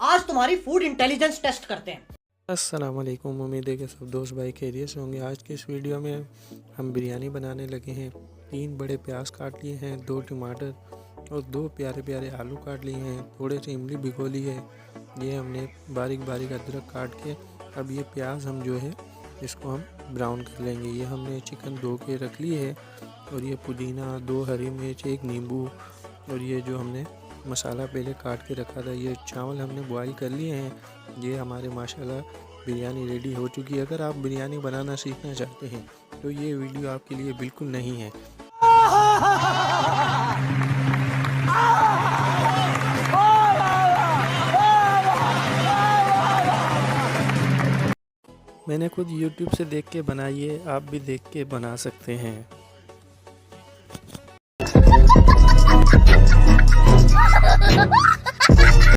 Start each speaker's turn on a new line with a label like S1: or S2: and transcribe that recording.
S1: आज तुम्हारी food intelligence test करते हैं।
S2: अस्सलाम वालेकुम। उम्मीद है कि सब दोस्त भाई खैरियत से होंगे। आज के इस वीडियो में हम बिरयानी बनाने लगे हैं। 3 बड़े प्याज काट लिए हैं, 2 टमाटर और 2 प्यारे प्यारे आलू काट लिए हैं। थोड़े से इमली भिगो ली है। ये हमने बारीक बारीक अदरक काट के अब ये प्याज हम जो है इसको हम ब्राउन कर लेंगे। ये हमने चिकन धो के रख ली है और ये पुदीना, 2 हरी मिर्च, 1 नींबू और ये जो हमने मसाला पहले काट के रखा था, ये चावल हमने बॉईल कर लिए हैं। ये हमारे माशाल्लाह बिरयानी रेडी हो चुकी है। अगर आप बिरयानी बनाना सीखना चाहते हैं तो ये वीडियो आपके लिए बिल्कुल नहीं है। मैंने खुद YouTube से देख के बनाई है, आप भी देख के बना सकते हैं।